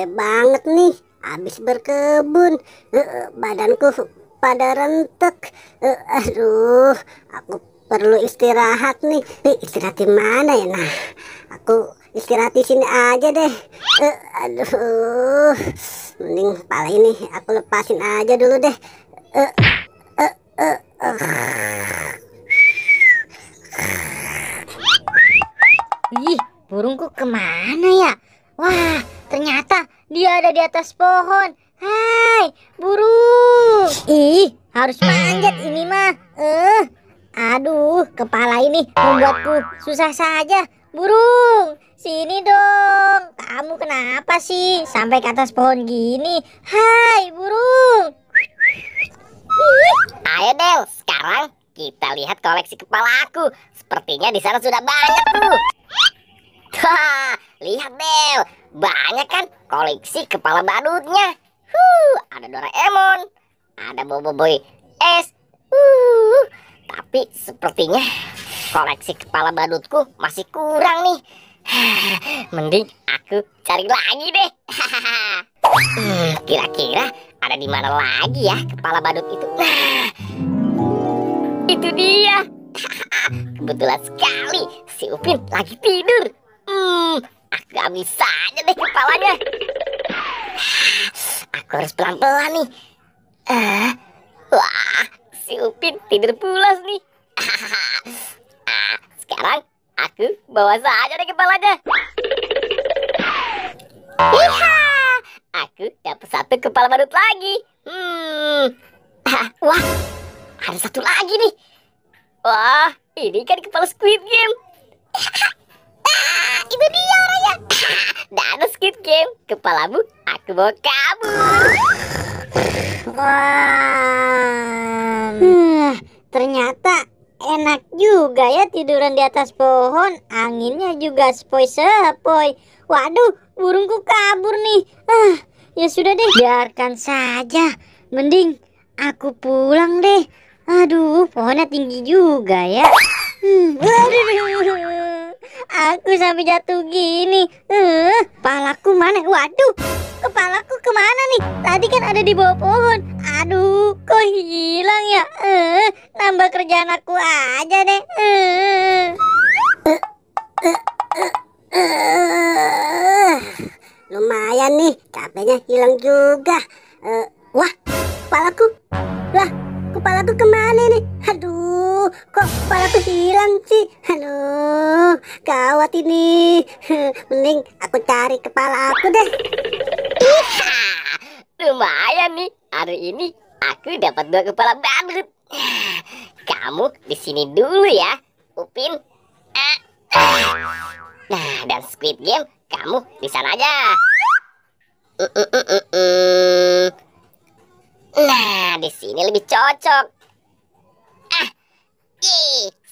Capek banget nih, habis berkebun. Badanku pada rentek. Aduh, aku perlu istirahat nih. Istirahat di mana ya? Nah, aku istirahat di sini aja deh. Aduh, mending kepala ini aku lepasin aja dulu deh. Eh, eh, eh, eh. Ih, burungku kemana ya? Wah, ternyata dia ada di atas pohon. Hai, burung. Ih, harus manjat ini mah. Aduh, kepala ini membuatku susah saja. Burung, sini dong. Kamu kenapa sih sampai ke atas pohon gini? Hai, burung. Ayo Del, sekarang kita lihat koleksi kepala aku. Sepertinya di sana sudah banyak tuh. Lihat Del, banyak kan koleksi kepala badutnya. Ada Doraemon, ada Boboiboy S. Tapi sepertinya koleksi kepala badutku masih kurang nih. Mending aku cari lagi deh. Kira-kira ada di mana lagi ya kepala badut itu? Nah, itu dia. Kebetulan sekali si Upin lagi tidur. Aku ambil saja deh kepalanya. Aku harus pelan-pelan nih. Wah, si Upin tidur pulas nih. Sekarang aku bawa saja deh kepalanya. Iha, aku dapat satu kepala badut lagi. Wah, ada satu lagi nih. Wah, ini kan kepala Squid Game. Itu dia orangnya. Dana Squid Game, kepalamu aku bawa kabur. Wah, ternyata enak juga ya tiduran di atas pohon. Anginnya juga sepoi-sepoi. Waduh, burungku kabur nih. Ya sudah deh, biarkan saja. Mending aku pulang deh. Aduh, pohonnya tinggi juga ya. Waduh, aku sampai jatuh gini. Kepalaku mana? Waduh, kepalaku kemana nih? Tadi kan ada di bawah pohon. Aduh, kok hilang ya? Nambah kerjaan aku aja deh. Lumayan nih, capeknya hilang juga. Wah, kepalaku. Lah, kepalaku kemana nih? Aduh, kok kepalaku hilang sih? Aduh, gawat ini. Mending aku cari kepala aku deh. Lumayan nih, hari ini aku dapat 2 kepala badut. Kamu di sini dulu ya, Upin. Nah, dan Squid Game kamu di sana aja. Nah, di sini lebih cocok.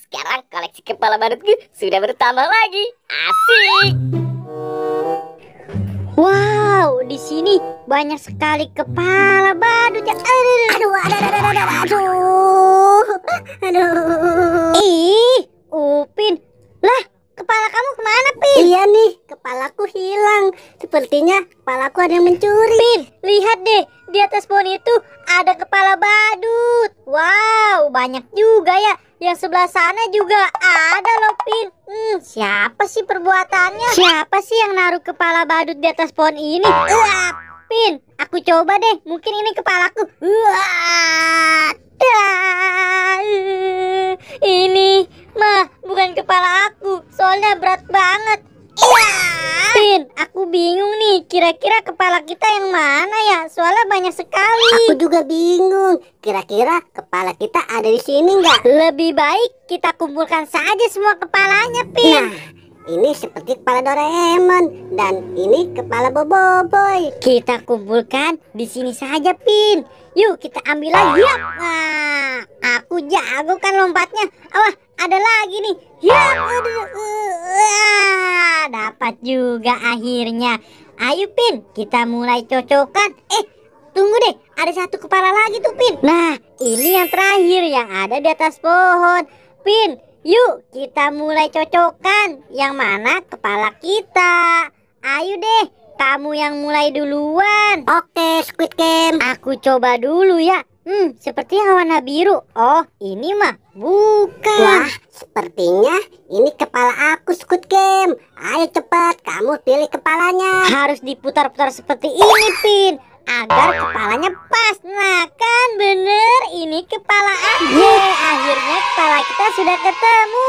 Sekarang koleksi kepala badutku sudah bertambah lagi. Asik. Wow, di sini banyak sekali kepala badut ya. Aduh. Ih, Upin. Lah, kepala kamu kemana, Pin? Iya nih, kepalaku hilang. Sepertinya kepalaku ada yang mencuri. Pin, lihat deh, di atas pohon itu ada kepala badut. Wow, banyak juga ya. Yang sebelah sana juga ada loh, Pin. Siapa sih perbuatannya? Siapa sih yang naruh kepala badut di atas pohon ini? Pin, aku coba deh. Mungkin ini kepalaku. Ini mah bukan kepala aku. Soalnya berat banget. Pin, aku bingung nih. Kira-kira kepala kita yang mana ya? Soalnya banyak sekali. Aku juga bingung. Kira-kira kepala kita ada di sini nggak? Lebih baik kita kumpulkan saja semua kepalanya, Pin. Nah, ini seperti kepala Doraemon dan ini kepala Boboiboy. Kita kumpulkan di sini saja, Pin. Yuk kita ambil lagi. Nah, aku jago kan lompatnya. Wah, ada lagi nih. Dapat juga akhirnya. Ayo, Pin, kita mulai cocokkan. Tunggu deh, ada satu kepala lagi tuh, Pin. Nah, ini yang terakhir yang ada di atas pohon. Pin, yuk kita mulai cocokkan yang mana kepala kita. Ayo deh, kamu yang mulai duluan. Oke, Squid Game. Aku coba dulu ya. Sepertinya warna biru. Oh, ini mah bukan. Wah, sepertinya ini kepala aku, Squid Game. Ayo cepat, kamu pilih kepalanya. Harus diputar-putar seperti ini, Pin, agar kepalanya pas. Nah kan bener, ini kepala aku. Akhirnya kepala kita sudah ketemu.